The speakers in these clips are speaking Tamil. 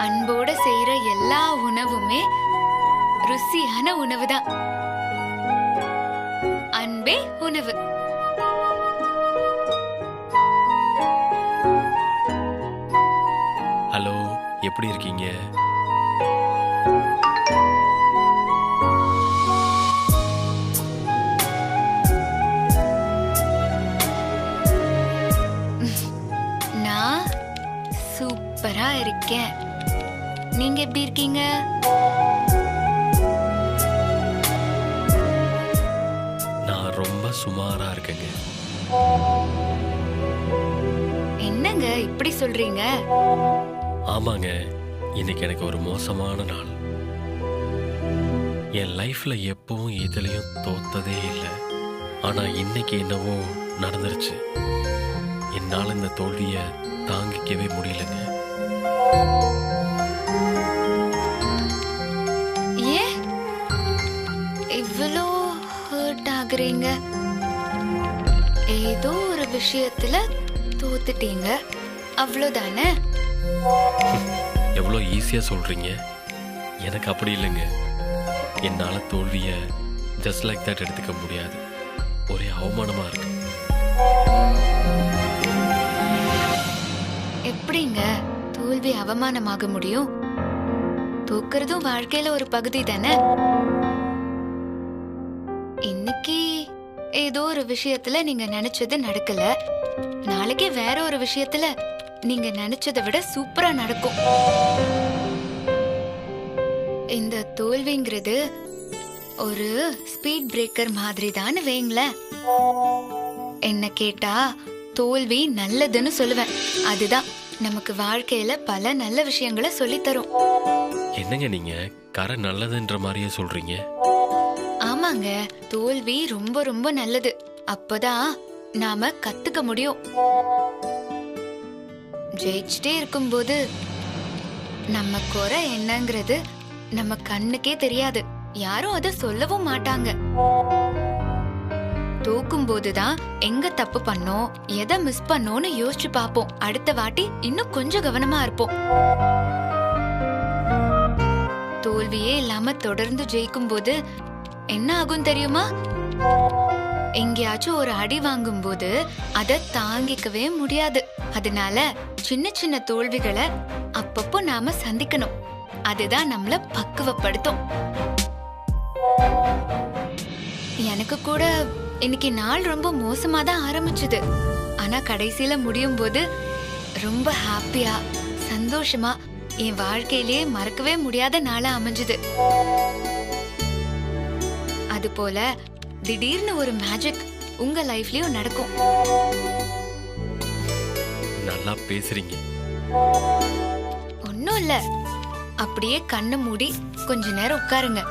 அன்போட செய்யற எல்லா உணவுமே ருசியான உணவுதான். அன்பே உணவு. ஹலோ, எப்படி இருக்கீங்க? நான் சூப்பரா இருக்கேன். நீங்க எப்படி இருக்கீங்க? நான் ரொம்ப சுமாரா இருக்கேங்க. என்னங்க இப்படி சொல்றீங்க? ஆமாங்க, இன்னைக்கு எனக்கு ஒரு மோசமான நாள். என் லைஃப்ல எப்பவும் எதுலயும் தோத்ததே இல்லை. ஆனா இன்னைக்கு என்னவோ நடந்துருச்சு. என்னால இந்த தோல்வியை தாங்கிக்கவே முடியலங்க. ஏன் இவ்வளோ ஹர்ட் ஆகுறீங்க? ஏதோ ஒரு விஷயத்துல தோத்துட்டீங்க, அவ்வளோதானே? எவ்வளோ ஈஸியா சொல்றீங்க. எனக்கு அப்படி இல்லைங்க. என்னால தோல்வியை ஜஸ்ட் லைக் தட் எடுத்துக்க முடியாது. ஒரே அவமானமா இருக்கு. எப்படிங்க தோல்வி அவமானமாக முடியும்? தோக்குறதும் வாழ்க்கையில ஒரு பகுதி தானே. இன்னைக்கு ஏதோ ஒரு விஷயத்துல நீங்க நினைச்சது நடக்கல, நாளைக்கு வேற ஒரு விஷயத்துல நீங்க நினைச்சதை விட சூப்பரா நடக்கும். இந்த தோல்விங்கிறது ஒரு ஸ்பீட் பிரேக்கர் மாதிரி தான் வைங்களேன். என்ன கேட்டா தோல்வி நல்லதுன்னு சொல்லுவேன். அதுதான் நமக்கு வாழ்க்கையில பல நல்ல விஷயங்களை சொல்லி தரும். என்னங்க நீங்க கரை நல்லதுன்ற மாதிரியே சொல்றீங்க? ஆமாங்க, தோல்வி ரொம்ப ரொம்ப நல்லது. அப்பதான் நாம கத்துக்க முடியும். ஜெயிச்சுட்டே இருக்கும்போது நம்ம குறை என்னங்கிறது நம்ம கண்ணுக்கே தெரியாது, யாரும் அதை சொல்லவும் மாட்டாங்க. தோக்கும் போதுதான் எங்க தப்பு பண்ணோம், எதை மிஸ் பண்ணோம்னு யோசிச்சு பாப்போம். அடுத்த வாட்டி இன்னும் கொஞ்சம் கவனமா இருப்போம். தோல்வியே இல்லாம தொடர்ந்து ஜெயிக்கும் போது என்ன ஆகும் தெரியுமா? எங்கேயாச்சும் ஒரு அடி வாங்கும் போது அதை தாங்கிக்கவே முடியாது. அதனால சின்ன சின்ன தோல்விகளை அப்பப்போ நாம சந்திக்கணும். அதுதான் நம்மள பக்குவப்படுத்தும். எனக்கு கூட இன்னைக்கு நாள் ரொம்ப மோசமா தான் ஆரம்பிச்சது. ஆனா கடைசியில முடியும் போது ரொம்ப ஹாப்பியா சந்தோஷமா என் வாழ்க்கையிலேயே மறக்கவே முடியாத நாளா அமைஞ்சது. அது போல திடீர்னு ஒரு மேஜிக் உங்க லைஃப்லயும் நடக்கும். நல்லா பேசுறீங்க. ஒன்னும் இல்ல, அப்படியே கண்ணை மூடி கொஞ்ச நேரம் உட்காருங்க.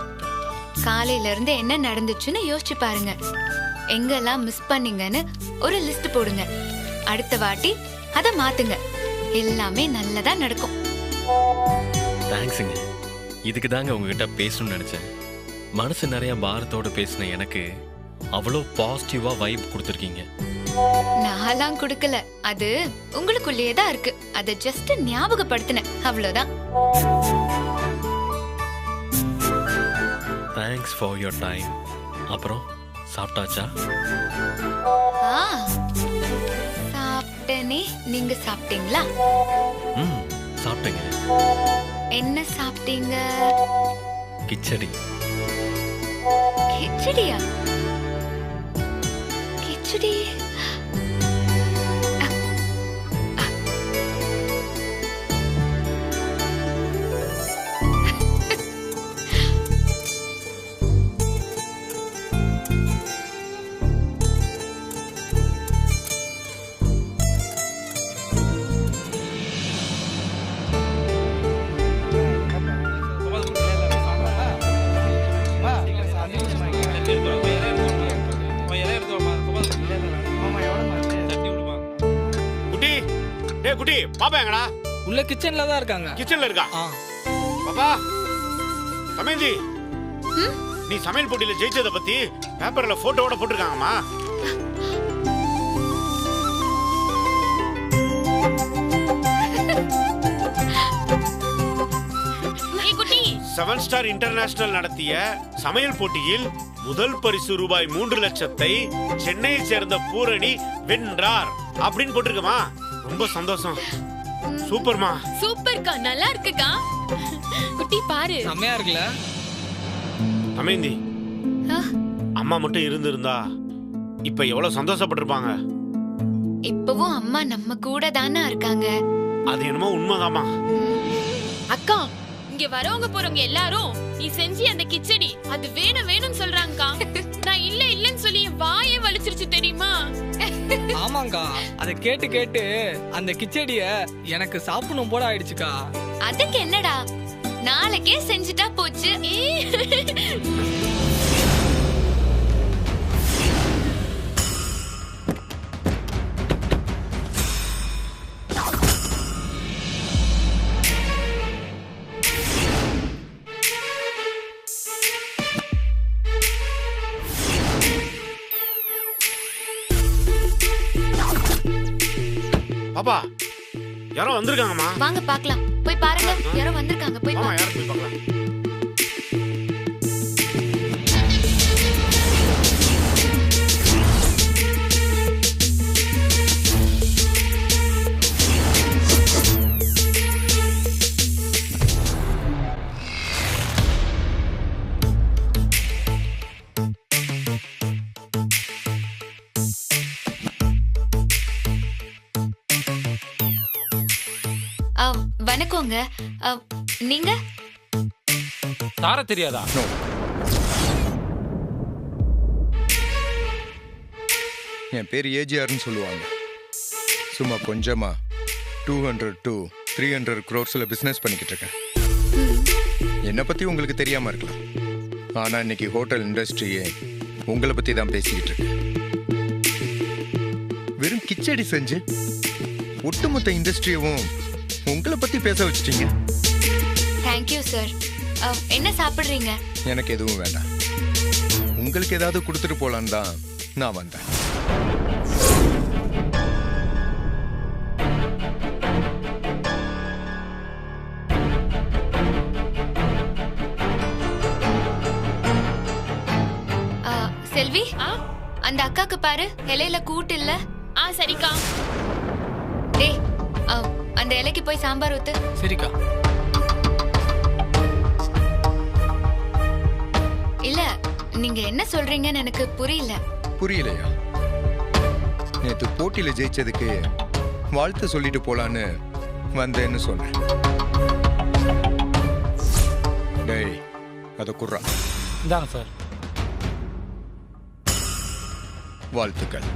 காலையில இருந்து என்ன நடந்துச்சுன்னு யோசிச்சு பாருங்க. எங்கெல்லாம் மிஸ் பண்ணீங்கன்னு ஒரு லிஸ்ட் போடுங்க. அடுத்த வாட்டி அதை மாத்துங்க. எல்லாமே நல்லதா நடக்கும். தேங்க்ஸுங்க. இதுக்கு தாங்க உங்ககிட்ட பேசணும்னு நினைச்சேன். மனசு நிறைய பாரத்தோட பேசின எனக்கு அவ்வளோ பாசிட்டிவா வைப் கொடுத்துருக்கீங்க. நான்லாம் கொடுக்கல, அது உங்களுக்குள்ளேயே தான் இருக்கு. அதை ஜஸ்ட் ஞாபகப்படுத்தினேன், அவ்வளவுதான். Thanks for your time. அப்புறம் சாப்பிட்டாச்சா? சாப்பிட்டேனே, நீங்க சாப்பிட்டீங்களா? சாப்பிட்டேங்க. என்ன சாப்பிட்டீங்க? கிச்சடி. கிச்சடியா? கிச்சடி குட்டி பாப்பா எங்கடா? உள்ள கிச்சன்ல தான் இருக்காங்க. கிச்சன்ல இருக்கா? பாப்பா சமையல்ஜி, நீ சமையல் போட்டியில ஜெயிச்சத பத்தி பேப்பர்ல போட்டோவோட போட்டிருக்காங்கம்மா. 7 ஸ்டார் இன்டர்நேஷனல் நடத்திய சமையல் போட்டியில் முதல் பரிசு ரூபாய் 3 லட்சத்தை சென்னையை சேர்ந்த பூரணி வென்றார் அப்படின்னு போட்டிருக்கமா. ரொம்ப சந்தோஷம். சூப்பர்மா. சூப்பர்க்கா, நல்லா இருக்குக்கா. குட்டி பாரு, செம்மையா இருக்குல்ல? அமைந்தி, ஆ, அம்மா மட்டும் இருந்திருந்தா இப்ப எவ்வளவு சந்தோஷப்பட்டிருப்பாங்க. இப்பவும் அம்மா நம்ம கூட தானே இருக்காங்க. அது என்னமோ உண்மைதாமா. அக்கா, இங்க வரவங்க போறவங்க எல்லாரும் நீ செஞ்சி அந்த கிச்சடி அது வேணும் வேணும்னு சொல்றாங்கக்கா. நான் இல்ல இல்லன்னு சொல்லி வாயே வலிச்சிருச்சு தெரியுமா? ஆமாங்கா, அதை கேட்டு கேட்டு அந்த கிச்சடிய எனக்கு சாப்பிடணும் போல ஆயிடுச்சுக்கா. அதுக்கு என்னடா, நாளைக்கே செஞ்சுட்டா போச்சு. பாப்பா, யாரோ வந்திருக்காங்கம்மா. வாங்க பார்க்கலாம். போய் பாருங்க, யாரோ வந்திருக்காங்க. போய் ஆமா, பாருங்க. யாரும் போய் பார்க்கலாம். வணக்கங்க. நீங்க தார தெரியாதா? என் பேர் ஏஜிஆர்னு சொல்லுவாங்க. சும்மா கொஞ்சமா 200 to 300 crores பிஸ்னஸ் பண்ணிக்கிட்டு இருக்கேன். என்னை பற்றி உங்களுக்கு தெரியாமல் இருக்கலாம், ஆனால் இன்னைக்கு ஹோட்டல் இண்டஸ்ட்ரியே உங்களை பற்றி தான் பேசிக்கிட்டு இருக்கேன். வெறும் கிச்சடி செஞ்சு ஒட்டுமொத்த இண்டஸ்ட்ரியவும் உங்களை பற்றி பேச வச்சிட்டீங்க. Thank you sir. என்ன சாப்பிடுறீங்க? எனக்கு எதுவும் வேண்டாம். உங்களுக்கு ஏதாவது கொடுத்துட்டு போலான்னு தான் நான் வந்தேன். செல்வி, அந்த அக்காக்கு பாரு, இலையில கூட்டு இல்ல. சரிக்கா. டேய், அந்த இலைக்கு போய் சாம்பார் ஊத்து. சரிக்கா. இல்ல, நீங்க என்ன சொல்றீங்கன்னு எனக்கு புரியல. புரியலையா? நேற்று போட்டியில் ஜெயிச்சதுக்கு வாழ்த்து சொல்லிட்டு போலான்னு வந்தேன்னு சொன்னேன். டேய், அதை குர்றா. இந்தாங்க சார். வாழ்த்துக்கள்.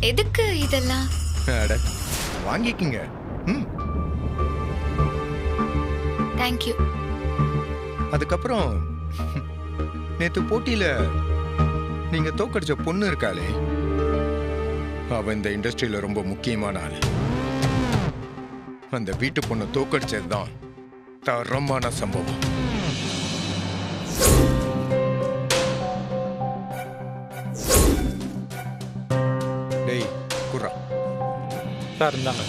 எதுக்கு இதெல்லாம்? அட, வாங்கிக்கிங்க. தேங்க்யூ. அதுக்கப்புறம் நேத்து போட்டியில நீங்க தோக்கடிச்ச பொண்ணு இருக்காளே, அவ இந்த இண்டஸ்ட்ரியில ரொம்ப முக்கியமான ஆள். அந்த வீட்டு பொண்ணு தோக்கடிச்சதுதான் தரமான சம்பவம். டேய், குர்ரா. சார் இந்தாங்க.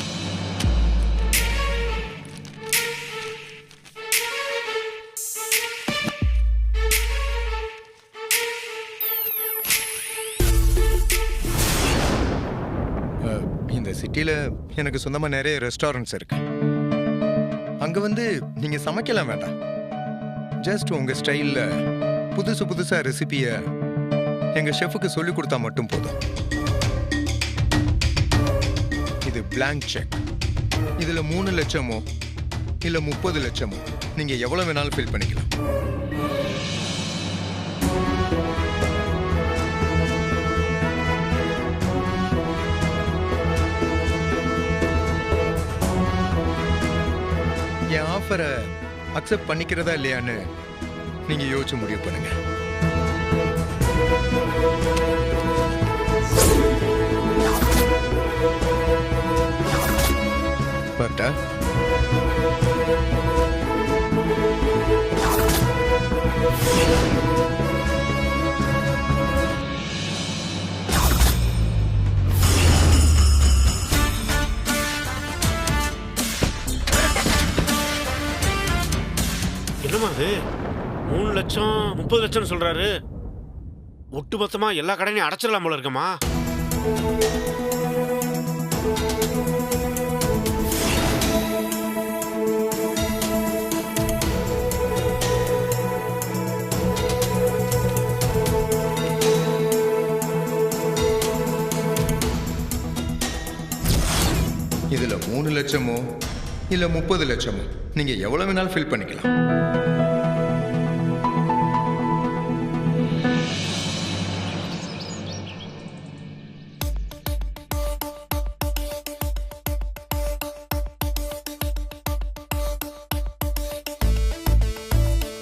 இந்த சிட்டில எனக்கு சொந்தமா நிறைய ரெஸ்டாரண்ட்ஸ் இருக்கு. அங்க வந்து நீங்க சமைக்கலாம் வேண்டாம். ஜஸ்ட் உங்க ஸ்டைல்ல புதுசு புதுசா ரெசிபிய எங்க ஷெஃபுக்கு சொல்லி கொடுத்தா மட்டும் போதும். இது blank செக். இதுல 3 லட்சமோ இல்ல 30 லட்சமோ நீங்க எவ்வளவு வேணாலும் ஃபில் பண்ணிக்கலாம். என் ஆஃபரை அக்செப்ட் பண்ணிக்கிறதா இல்லையான்னு நீங்க யோசிச்சு முடிவு பண்ணுங்க. பட்டா என்னது 3 லட்சம் 30 லட்சம்னு சொல்றாரு? ஒட்டுமொத்தமா எல்லா கடையும் அடைச்சிடலாம் போல இருக்கமா? இதுல 3 லட்சமோ இல்ல 30 லட்சமோ நீங்க எவ்வளவு வேணாலும் ஃபில் பண்ணிக்கலாம்.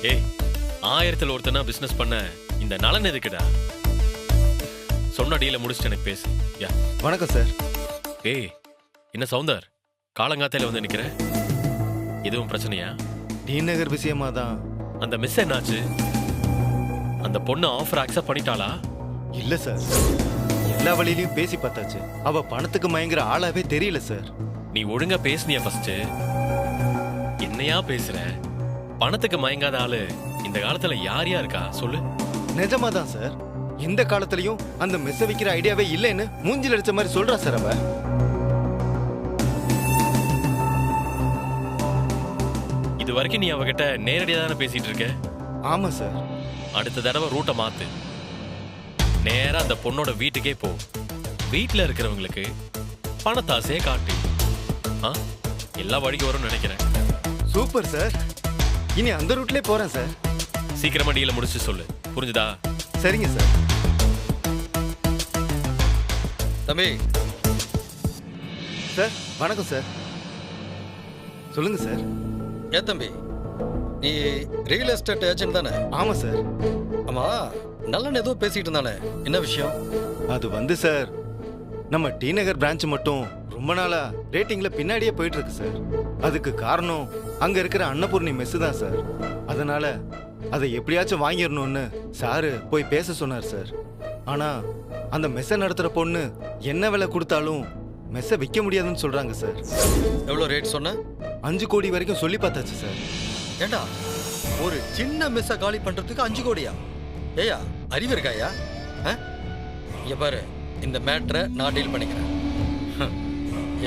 ஏய், 1000ல் ஒருத்தனா பிசினஸ் பண்ண இந்த நலன் எதுக்குடா? சொன்ன டீல முடிச்சுட்டு எனக்கு பேசு. யா வணக்கம் சார். ஏய், என்ன சவுந்தர் காலங்காத்தையில வந்து நிக்கிற? எதுவும் பிரச்சனையா? டி நகர் விஷயமா தான். அந்த மிஸ் என்னாச்சு? அந்த பொண்ணு ஆஃபர் அக்செப்ட் பண்ணிட்டாளா? இல்ல சார், எல்லா வழியிலயும் பேசி பார்த்தாச்சு. அவ பணத்துக்கு மயங்குற ஆளாவே தெரியல சார். நீ ஒழுங்கா பேசுனியா ஃபர்ஸ்ட்? என்னையா பேசுற? பணத்துக்கு மயங்காத ஆளு இந்த காலத்துல யார் இருக்கா சொல்லு? நிஜமா தான் சார். எந்த காலத்திலயும் அந்த மெஸ்ஸ வைக்கிற ஐடியாவே இல்லைன்னு மூஞ்சில அடிச்ச மாதிரி சொல்றா சார் அவ. இது வரைக்கும் நீ அவகிட்ட நேரடியா தானே பேசிட்டு இருக்க? ஆமா சார். அடுத்த தடவை ரூட்டை மாத்து. நேரா அந்த பொண்ணோட வீட்டுக்கே போ. வீட்டுல இருக்கிறவங்களுக்கு பணத்தாசையே காட்டு. எல்லா வழிக்கு வரும்னு நினைக்கிறேன். Super sir. இனி அந்த ரூட்லயே போறேன் சார். சீக்கிரமா டீல முடிச்சு சொல்லு, புரிஞ்சுதா? சரிங்க சார். தம்பி. சார் வணக்கம் சார். சொல்லுங்க சார். ஏன் தம்பி, நீ ரியல் எஸ்டேட் ஏஜென்ட் தானே? ஆமா சார். ஆமா, நல்லன்னு ஏதோ பேசிட்டு இருந்தானே, என்ன விஷயம்? அது வந்து சார், நம்ம டி நகர் பிரான்ச் மட்டும் ரொம்ப நாளா ரேட்டிங்ல பின்னாடியே போயிட்டு இருக்கு சார். அதுக்கு காரணம் அங்க இருக்கிற அன்னபூர்ணி மெஸ் தான் சார். அதனால அதை எப்படியாச்சும் வாங்கிடணும்னு சாரு போய் பேச சொன்னார் சார். ஆனா அந்த மெஸ்ஸை நடத்துற பொண்ணு என்ன விலை கொடுத்தாலும் மெஸ்ஸை விற்க முடியாதுன்னு சொல்றாங்க சார். எவ்வளவு ரேட் சொன்ன? 5 கோடி வரைக்கும் சொல்லி பார்த்தாச்சு சார். ஏண்டா, ஒரு சின்ன மெஸ்ஸை காலி பண்றதுக்கு 5 கோடியா? ஏயா, அறிவு இருக்காயா? இங்க பாரு, இந்த மேட்டரை நான் டீல் பண்ணிக்கிறேன்.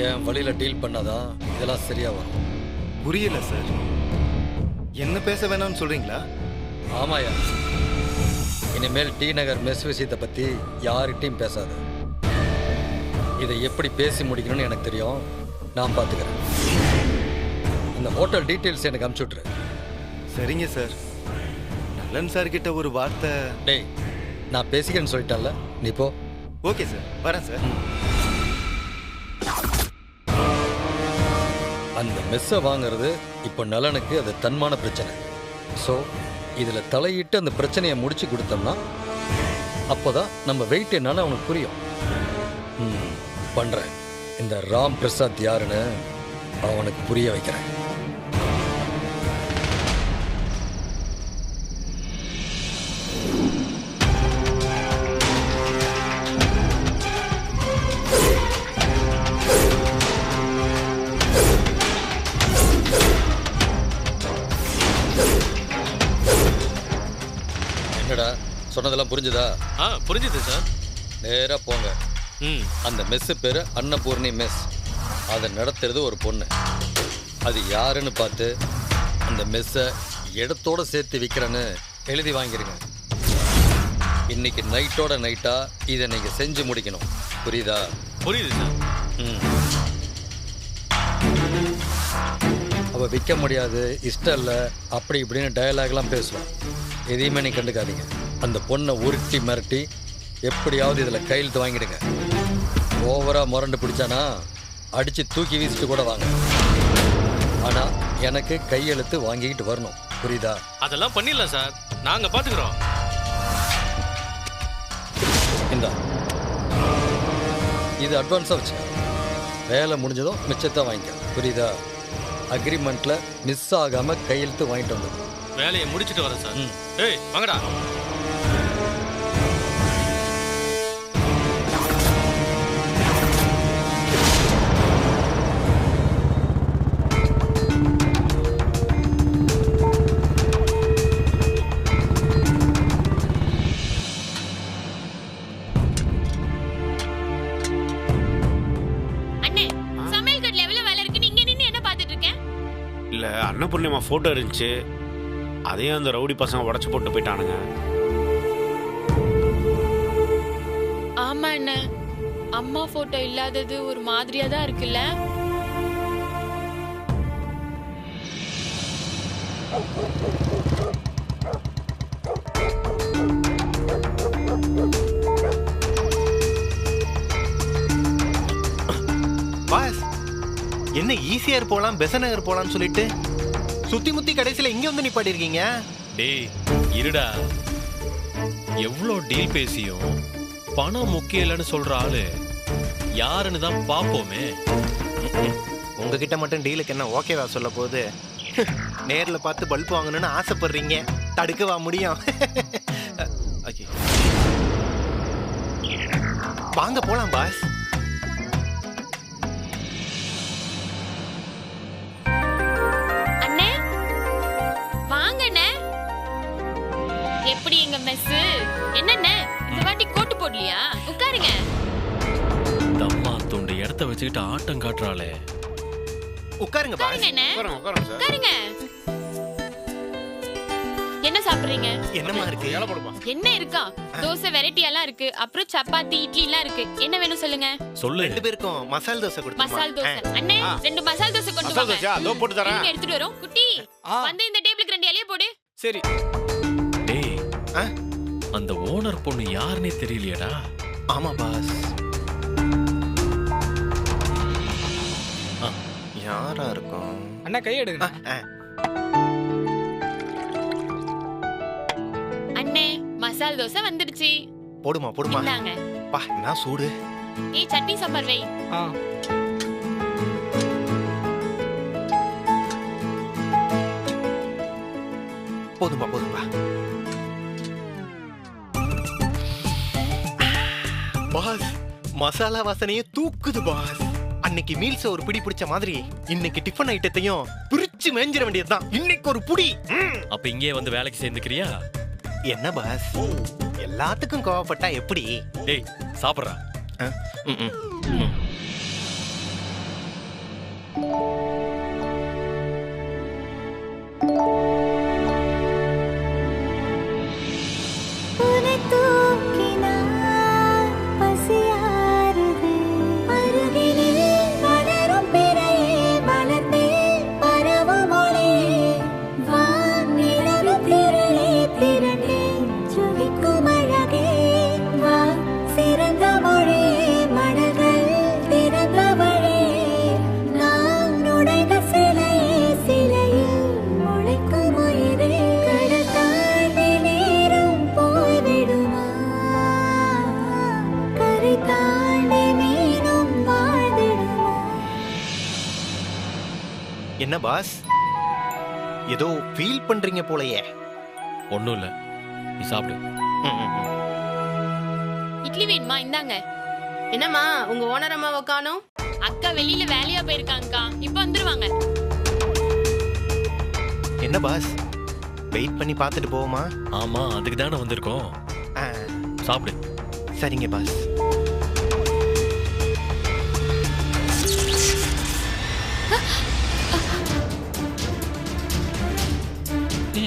என் வழியில டீல் பண்ணாதான் இதெல்லாம் சரியா வரும். புரியல சார். என்ன பேச வேணாம்னு சொல்றீங்களா? ஆமாயா, இனிமேல் டி நகர் மெஸ் விஷயத்தை பத்தி யார்கிட்டையும் பேசாத. இதை எப்படி பேசி முடிக்கணும்னு எனக்கு தெரியும், நான் பார்த்துக்கிறேன். இந்த ஹோட்டல் டீட்டெயில்ஸ் எனக்கு அனுப்பிச்சு விட்டுரு. சரிங்க சார். நல்லன் சார் கிட்ட ஒரு வார்த்தை. டேய், நான் பேசிக்கிறேன்னு சொல்லிட்டேன்ல, நீ போ. ஓகே சார், வரேன் சார். அந்த மெஸ்ஸை வாங்குறது இப்போ நலனுக்கு அது தன்மான பிரச்சனை. ஸோ இதில் தலையிட்டு அந்த பிரச்சனையை முடிச்சு கொடுத்தோம்னா அப்போதான் நம்ம வெயிட் என்னன்னு அவனுக்கு புரியும். பண்ணுறேன். இந்த ராம் பிரசாத் யாருன்னு அவனுக்கு புரிய வைக்கிறேன். என்னடா சொன்னதெல்லாம் புரிஞ்சுதா? புரிஞ்சுது சார். நேராக போங்க. அந்த மெஸ்ஸு பேர் அன்னபூர்ணி மெஸ். அதை நடத்துறது ஒரு பொண்ணு. அது யாருன்னு பார்த்து அந்த மெஸ்ஸை இடத்தோட சேர்த்து விற்கிறேன்னு எழுதி வாங்கிருங்க. இன்னைக்கு நைட்டோட நைட்டா இதை நீங்கள் செஞ்சு முடிக்கணும். புரியுதா? புரியுது சார். அவள் விற்க முடியாது, இஷ்டம் இல்லை, அப்படி இப்படின்னு டயலாக்லாம் பேசுவான். எதையுமே நீ கண்டுக்காதீங்க. அந்த பொண்ணை உருட்டி மிரட்டி எப்படியாவது இதில் கையெழுத்து வாங்கிடுங்க. ஓவராக முரண்டு பிடிச்சானா அடித்து தூக்கி வீசிட்டு கூட வாங்க. ஆனால் எனக்கு கையெழுத்து வாங்கிக்கிட்டு வரணும். புரியுதா? அதெல்லாம் பண்ணிடலாம் சார், நாங்கள் பார்த்துக்குறோம். இந்தா, இது அட்வான்ஸாக வச்சுக்க. வேலை முடிஞ்சதும் மிச்சத்தை வாங்கிக்க. புரியுதா? அக்ரிமெண்ட்ல மிஸ் ஆகாம கையெழுத்து வாங்கிட்டு வந்து வேலையை முடிச்சுட்டு வரேன் சார். ஏய் வாங்கடா. அன்னபூர்ணிமா போட்டோ இருந்துச்சு, அதையும் அந்த ரவுடி பசங்க உடைச்சு போட்டு போயிட்டானுங்க. ஆமா அண்ணே, அம்மா போட்டோ இல்லாதது ஒரு மாதிரியா தான் இருக்குல்ல. பாஸ், என்ன ஈசிஆர் போலாம் பெசன் நகர் போலாம்னு சொல்லிட்டு சுத்தி முத்தி கடைசியில இங்க வந்து நிப்பாட்டி இருக்கீங்க. டேய் இருடா, எவ்வளோ டீல் பேசியும் பணம் முக்கியம் இல்லைன்னு சொல்ற ஆளு யாருன்னு தான் பாப்போமே. உங்ககிட்ட மட்டும் டீலுக்கு என்ன ஓகேவா சொல்ல போகுது? நேர்ல பார்த்து பல்ப் வாங்கணும்னு ஆசைப்படுறீங்க, தடுக்கவா முடியும்? Okay. வாங்க போலாம் பாஸ். அண்ணே வாங்கண்ணே. எப்படி எங்க மெஸ்? என்னண்ணே இந்த வாட்டி கோட்டு போடலையா? உட்காருங்க. தம்மா துண்டு இடத்த வச்சுக்கிட்டு ஆட்டம் காட்டுறாளே. உட்காருங்க பாஸ். உட்காருங்க. உட்காருங்க சார். உட்காருங்க. என்ன சாப்பிடுறீங்க? என்னமா இருக்கு? ஏல போடுப்பா. என்ன இருக்கா? தோசை வெரைட்டி எல்லாம் இருக்கு, அப்புறம் சப்பாத்தி இட்லி எல்லாம் இருக்கு. என்ன வேணும் சொல்லுங்க. சொல்லு. 2 பேருக்கும் மசால் தோசை கொடுத்துமா? மசால் தோசை. அண்ணே 2 மசால் தோசை கொண்டு மசால் வாங்க. தோசை அதோ போட்டு தரேன். இருங்க, எடுத்துட்டு வரோம். குட்டி வந்து இந்த டேபிளுக்கு 2 இலைய போடு. சரி. டேய் அந்த ஓனர் பொண்ணு யாருன்னே தெரியலையடா. ஆமா பாஸ். யாரா இருக்கும்? அண்ணா கை எடுங்க. அண்ணே மசால் தோசை வந்துருச்சு. போடுமா போடுமா. இந்தாங்க. பா என்ன சூடு. ஏய் சட்னி சாம்பார் வை. போதுமா போதுமா. பாஸ் மசாலா வாசனையே தூக்குது பாஸ். அன்னைக்கு மீல்ஸ் ஒரு பிடி பிடிச்ச மாதிரி இன்னைக்கு டிஃபன் ஐட்டத்தையும் பிரிச்சு மேஞ்சிட வேண்டியதுதான். இன்னைக்கு ஒரு புடி. அப்ப இங்கே வந்து வேலைக்கு சேர்ந்துக்கிறியா? என்ன பாஸ், எல்லாத்துக்கும் கோவப்பட்டா எப்படி? டேய் சாப்பிட்றா. என்ன பாஸ், ஏதோ ஃபீல் பண்றீங்க போலயே. ஒண்ணும் இல்ல, நீ சாப்பிடு. இட்லி வேணுமா? இந்தாங்க. என்னம்மா உங்க ஓனர் அம்மாவை காணோம்? அக்கா வெளியில வேலையா போயிருக்காங்கக்கா, இப்ப வந்துருவாங்க. என்ன பாஸ், வெயிட் பண்ணி பார்த்துட்டு போவோமா? ஆமா, அதுக்கு தானே வந்திருக்கோம். சாப்பிடு. சரிங்க பாஸ்.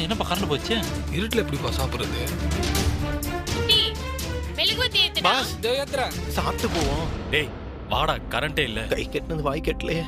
என்னப்பா கரண்ட் போச்சு? இருட்டுல எப்படிப்பா சாப்பிடுறது? குட்டி மெழுகுவர்த்தி ஏத்துடா. பாஸ் ஏத்துறா. சாப்பிட்டு போவோம். டேய் வாடா, கரண்டே இல்ல. கை கட்டினது வாய் கட்டலையே.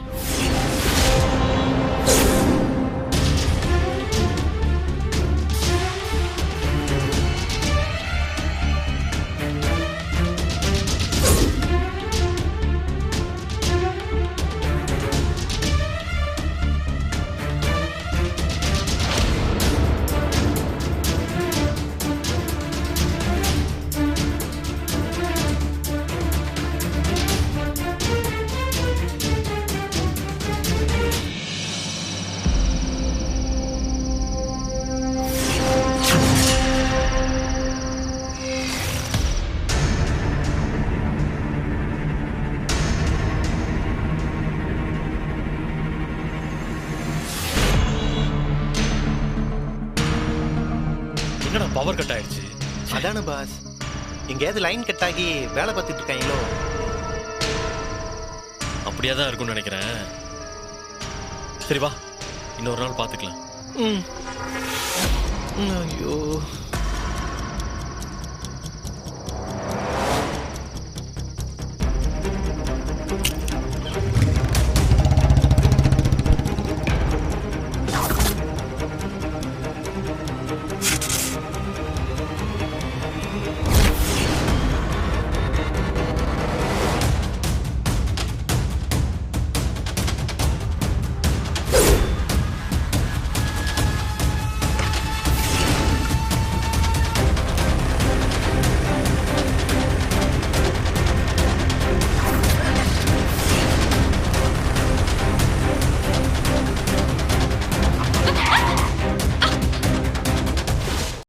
பவர் கட் ஆயிடுச்சு. அதான பாஸ், எங்கேயாவது லைன் கட் ஆகி வேலை பார்த்துட்டு இருக்காங்களோ? அப்படியே தான் இருக்கும்னு நினைக்கிறேன். சரி வா, இன்னொரு நாள் பார்த்துக்கலாம். ஐயோ